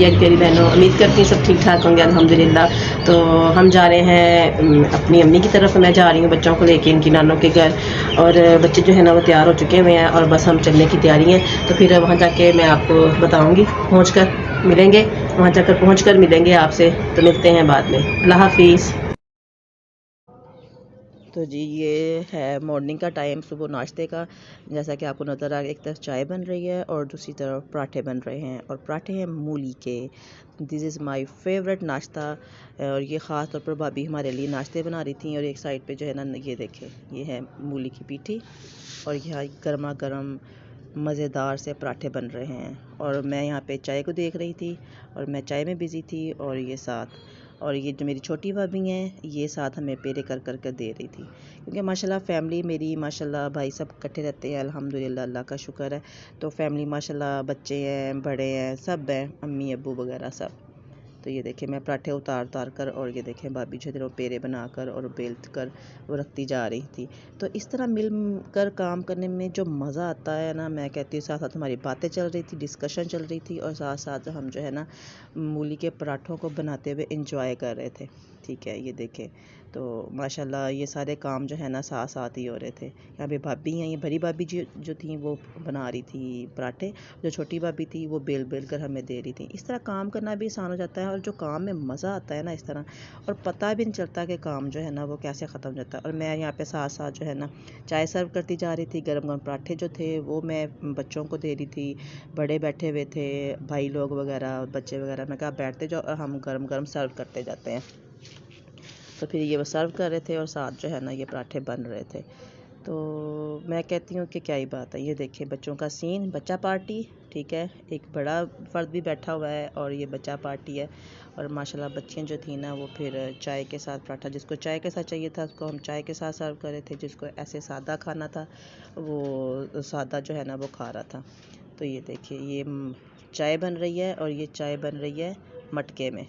मेरी प्यारी बहनों, उम्मीद करती हूँ सब ठीक ठाक होंगे अल्हम्दुलिल्लाह। तो हम जा रहे हैं अपनी अम्मी की तरफ। मैं जा रही हूँ बच्चों को लेके इनकी नानों के घर, और बच्चे जो है ना वो तैयार हो चुके हुए हैं और बस हम चलने की तैयारी है। तो फिर वहाँ जाके मैं आपको बताऊँगी, पहुँच कर मिलेंगे, वहाँ जाकर पहुँच कर मिलेंगे आपसे। तो मिलते हैं बाद में। अल्लाह हाफिज़। तो जी ये है मॉर्निंग का टाइम, सुबह नाश्ते का। जैसा कि आपको नज़र आ रहा है, एक तरफ चाय बन रही है और दूसरी तरफ पराठे बन रहे हैं, और पराठे हैं मूली के। दिस इज़ माय फेवरेट नाश्ता। और ये ख़ास तौर पर भाभी हमारे लिए नाश्ते बना रही थी। और एक साइड पे जो है ना, ये देखें, ये है मूली की पीठी, और यहाँ गर्मा गर्म मज़ेदार से पराठे बन रहे हैं। और मैं यहाँ पे चाय को देख रही थी, और मैं चाय में बिज़ी थी, और ये जो मेरी छोटी भाभी हैं, ये साथ हमें पेड़े कर दे रही थी। क्योंकि माशाल्लाह फैमिली मेरी, माशाल्लाह भाई सब इकट्ठे रहते हैं, अल्हम्दुलिल्लाह, अल्लाह का शुक्र है। तो फैमिली माशाल्लाह, बच्चे हैं, बड़े हैं, सब हैं, अम्मी अब्बू वगैरह सब। तो ये देखें, मैं पराठे उतार कर, और ये देखें भाभी जो है पेड़े बनाकर और बेल कर वो रखती जा रही थी। तो इस तरह मिल कर काम करने में जो मज़ा आता है ना, मैं कहती हूँ, साथ साथ हमारी बातें चल रही थी, डिस्कशन चल रही थी, और साथ साथ हम जो है ना मूली के पराठों को बनाते हुए इंजॉय कर रहे थे। ठीक है, ये देखें, तो माशाल्लाह ये सारे काम जो है ना साथ साथ ही हो रहे थे। यहाँ पे भाभी हैं, ये बड़ी भाभी जो थी वो बना रही थी पराठे, जो छोटी भाभी थी वो बेल कर हमें दे रही थी। इस तरह काम करना भी आसान हो जाता है, और जो काम में मज़ा आता है ना इस तरह, और पता भी नहीं चलता कि काम जो है ना वो कैसे ख़त्म हो जाता है। और मैं यहाँ पे साथ साथ जो है ना चाय सर्व करती जा रही थी। गर्म गर्म पराठे जो थे वो मैं बच्चों को दे रही थी। बड़े बैठे हुए थे, भाई लोग वगैरह, बच्चे वगैरह। मैं कहा बैठते जाओ और हम गर्म गर्म सर्व करते जाते हैं। तो फिर ये वो सर्व कर रहे थे, और साथ जो है ना ये पराठे बन रहे थे। तो मैं कहती हूँ कि क्या ही बात है। ये देखें बच्चों का सीन, बच्चा पार्टी। ठीक है, एक बड़ा फ़र्द भी बैठा हुआ है, और ये बच्चा पार्टी है। और माशाल्लाह बच्चियाँ जो थी ना वो फिर चाय के साथ पराठा, जिसको चाय के साथ चाहिए था उसको हम चाय के साथ सर्व कर रहे थे, जिसको ऐसे सादा खाना था वो सादा जो है ना वो खा रहा था। तो ये देखिए, ये चाय बन रही है, और ये चाय बन रही है मटके में,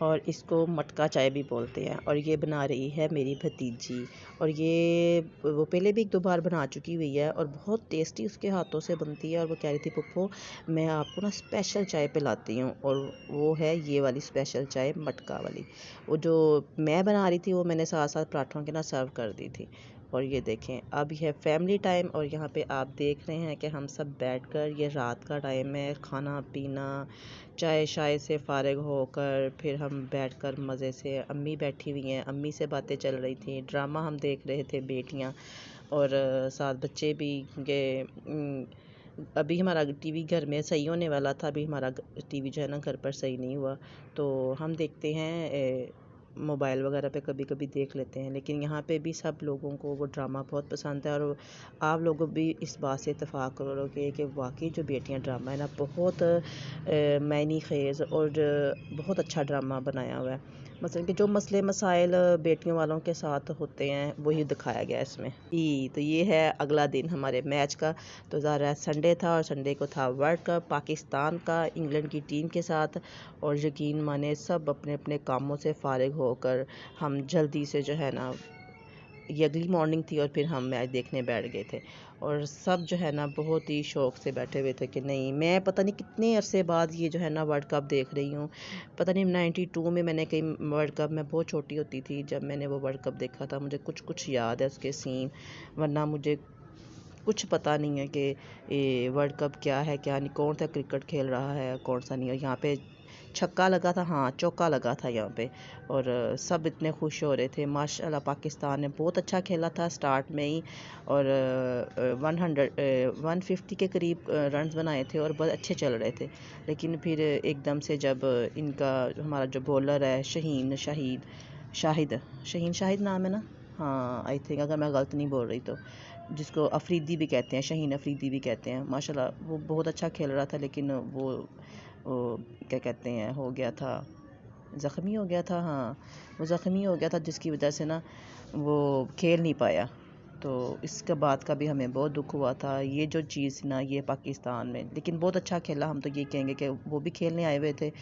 और इसको मटका चाय भी बोलते हैं। और ये बना रही है मेरी भतीजी, और ये वो पहले भी एक दो बार बना चुकी हुई है, और बहुत टेस्टी उसके हाथों से बनती है। और वो कह रही थी, पप्पो मैं आपको ना स्पेशल चाय पिलाती हूँ, और वो है ये वाली स्पेशल चाय, मटका वाली। वो जो मैं बना रही थी वो मैंने साथ साथ पराठों के ना सर्व कर दी थी। और ये देखें, अब यह फैमिली टाइम, और यहाँ पे आप देख रहे हैं कि हम सब बैठकर, ये रात का टाइम है, खाना पीना, चाय शाय से फ़ारिग होकर फिर हम बैठकर मज़े से, अम्मी बैठी हुई हैं, अम्मी से बातें चल रही थी, ड्रामा हम देख रहे थे बेटियां, और साथ बच्चे भी के। अभी हमारा टीवी घर में सही होने वाला था, अभी हमारा टीवी जो है ना घर पर सही नहीं हुआ, तो हम देखते हैं मोबाइल वगैरह पे, कभी कभी देख लेते हैं। लेकिन यहाँ पे भी सब लोगों को वो ड्रामा बहुत पसंद है, और आप लोग भी इस बात से इत्तेफाक करोगे कि वाकई जो बेटियाँ ड्रामा है ना बहुत मैनी खेज़, और बहुत अच्छा ड्रामा बनाया हुआ है। मतलब कि जो मसले मसाइल बेटियों वालों के साथ होते हैं वही दिखाया गया है इसमें ही। तो ये है अगला दिन हमारे मैच का। तो ज़ाहिर संडे था, और संडे को था वर्ल्ड कप पाकिस्तान का इंग्लैंड की टीम के साथ। और यकीन माने सब अपने अपने कामों से फ़ारिग होकर हम जल्दी से जो है ना, ये अगली मॉर्निंग थी, और फिर हम मैच देखने बैठ गए थे। और सब जो है ना बहुत ही शौक़ से बैठे हुए थे कि नहीं, मैं पता नहीं कितने अरसे बाद ये जो है ना वर्ल्ड कप देख रही हूँ। पता नहीं 92 में मैंने कहीं वर्ल्ड कप, मैं बहुत छोटी होती थी जब मैंने वो वर्ल्ड कप देखा था, मुझे कुछ कुछ याद है उसके सीन, वरना मुझे कुछ पता नहीं है कि ये वर्ल्ड कप क्या है क्या नहीं, कौन सा क्रिकेट खेल रहा है कौन सा नहीं। और यहाँ पे छक्का लगा था, हाँ चौका लगा था यहाँ पे, और सब इतने खुश हो रहे थे। माशाल्लाह पाकिस्तान ने बहुत अच्छा खेला था स्टार्ट में ही, और 150 के करीब रन्स बनाए थे, और बहुत अच्छे चल रहे थे। लेकिन फिर एकदम से जब इनका हमारा जो बॉलर है शाहिद नाम है ना, हाँ आई थिंक, अगर मैं गलत नहीं बोल रही तो, जिसको अफरीदी भी कहते हैं, शाहीन अफरीदी भी कहते हैं, माशाल्लाह वो बहुत अच्छा खेल रहा था। लेकिन वो क्या कहते हैं, हो गया था, ज़ख्मी हो गया था, हाँ वो ज़ख्मी हो गया था, जिसकी वजह से ना वो खेल नहीं पाया। तो इसके बाद का भी हमें बहुत दुख हुआ था। ये जो चीज़ ना ये पाकिस्तान में, लेकिन बहुत अच्छा खेला, हम तो ये कहेंगे कि वो भी खेलने आए हुए थे,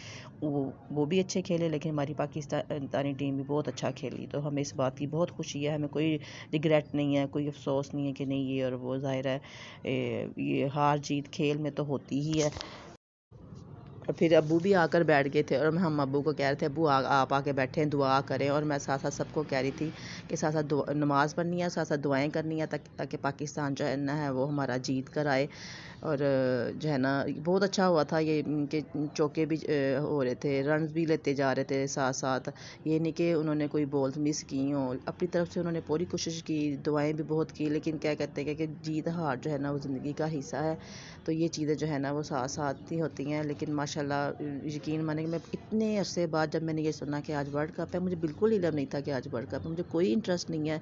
वो भी अच्छे खेले, लेकिन हमारी पाकिस्तानी टीम भी बहुत अच्छा खेली। तो हमें इस बात की बहुत खुशी है, हमें कोई रिग्रेट नहीं है, कोई अफसोस नहीं है कि नहीं ये और वो। ज़ाहिर है ये हार जीत खेल में तो होती ही है। और फिर अब्बू भी आकर बैठ गए थे और हम अब्बू को कह रहे थे अब्बू आप आके बैठें दुआ करें, और मैं साथ साथ सबको कह रही थी कि साथ साथ नमाज़ पढ़नी है, साथ साथ दुआएं करनी है, ताकि पाकिस्तान जो है ना है वो हमारा जीत कर आए। और जो है ना बहुत अच्छा हुआ था ये, इनके चौके भी हो रहे थे, रन भी लेते जा रहे थे साथ साथ। ये नहीं कि उन्होंने कोई बॉल मिस की हो, अपनी तरफ से उन्होंने पूरी कोशिश की, दुआएं भी बहुत की, लेकिन क्या कहते हैं कि जीत हार जो है ना वो ज़िंदगी का हिस्सा है। तो ये चीज़ें जो है ना वो साथ साथ ही होती हैं। लेकिन माशाल्लाह यकीन माने कि मैं इतने अरसे बाद जब मैंने ये सुना कि आज वर्ल्ड कप है, मुझे बिल्कुल इल्म नहीं था कि आज वर्ल्ड कप है, मुझे कोई इंटरेस्ट नहीं है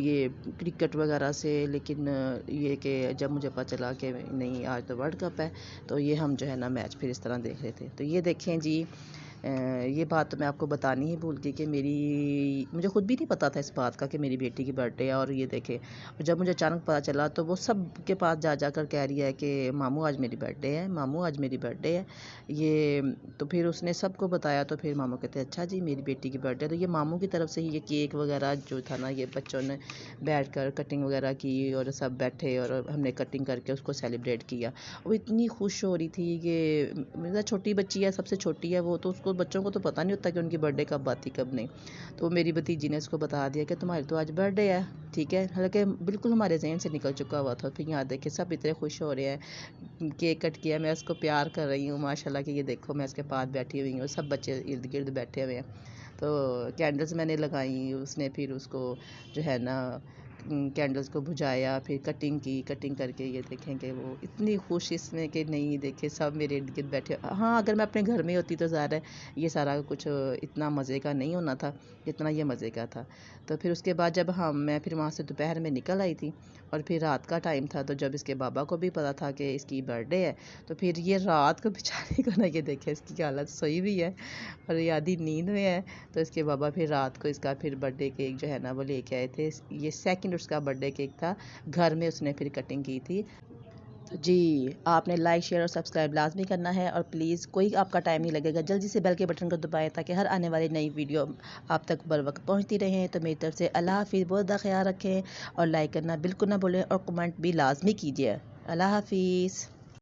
ये क्रिकेट वगैरह से। लेकिन ये कि जब मुझे पता चला कि नहीं आज तो वर्ल्ड कप है, तो ये हम जो है ना मैच फिर इस तरह देख रहे थे। तो ये देखें जी, ये बात तो मैं आपको बतानी ही भूल गई कि मुझे ख़ुद भी नहीं पता था इस बात का कि मेरी बेटी की बर्थडे है। और ये देखें, जब मुझे अचानक पता चला तो वो सब के पास जा कर कह रही है कि मामू आज मेरी बर्थडे है, मामू आज मेरी बर्थडे है। ये तो फिर उसने सबको बताया, तो फिर मामू कहते अच्छा जी मेरी बेटी की बर्थडे। तो ये मामू की तरफ से ही ये केक वगैरह जो था ना, ये बच्चों ने बैठ कर कटिंग वगैरह की और सब बैठे और हमने कटिंग करके उसको सेलिब्रेट किया। वो इतनी खुश हो रही थी कि मेरा छोटी बच्ची है, सबसे छोटी है वो, तो उसको बच्चों को तो पता नहीं होता कि उनकी बर्थडे कब आती कब नहीं। तो मेरी भतीजी ने उसको बता दिया कि तुम्हारी तो आज बर्थडे है, ठीक है। हालांकि बिल्कुल हमारे जहन से निकल चुका हुआ था। फिर यहाँ देखे सब इतने खुश हो रहे हैं, केक कट किया, मैं उसको प्यार कर रही हूँ माशाल्लाह कि ये देखो मैं उसके पास बैठी हुई हूँ, सब बच्चे इर्द गिर्द बैठे हुए हैं। तो कैंडल्स मैंने लगाई, उसने फिर उसको जो है ना कैंडल्स को बुझाया, फिर कटिंग की, कटिंग करके ये देखें कि वो इतनी खुश इसमें कि नहीं देखे सब मेरे इर्द गिर्द बैठे। हाँ अगर मैं अपने घर में होती तो ज़ाहिर है ये सारा कुछ इतना मज़े का नहीं होना था जितना ये मज़े का था। तो फिर उसके बाद जब मैं फिर वहाँ से दोपहर में निकल आई थी और फिर रात का टाइम था, तो जब इसके बाबा को भी पता था कि इसकी बर्थडे है, तो फिर ये रात को बेचारे को ना ये देखे इसकी हालत सोई भी है और ये आधी नींद में है। तो इसके बाबा फिर रात को इसका फिर बर्थडे केक जो है ना वो लेके आए थे। ये सेकंड उसका बर्थडे केक था, घर में उसने फिर कटिंग की थी। तो जी आपने लाइक शेयर और सब्सक्राइब लाजमी करना है, और प्लीज़ कोई आपका टाइम नहीं लगेगा, जल्दी से बेल के बटन को दबाएं ताकि हर आने वाली नई वीडियो आप तक बर वक्त पहुँचती रहें। तो मेरी तरफ से अल्लाह हाफिज़, बहुत ज़्यादा ख्याल रखें और लाइक करना बिल्कुल ना भूलें और कमेंट भी लाजमी कीजिए। अल्लाह हाफिज़।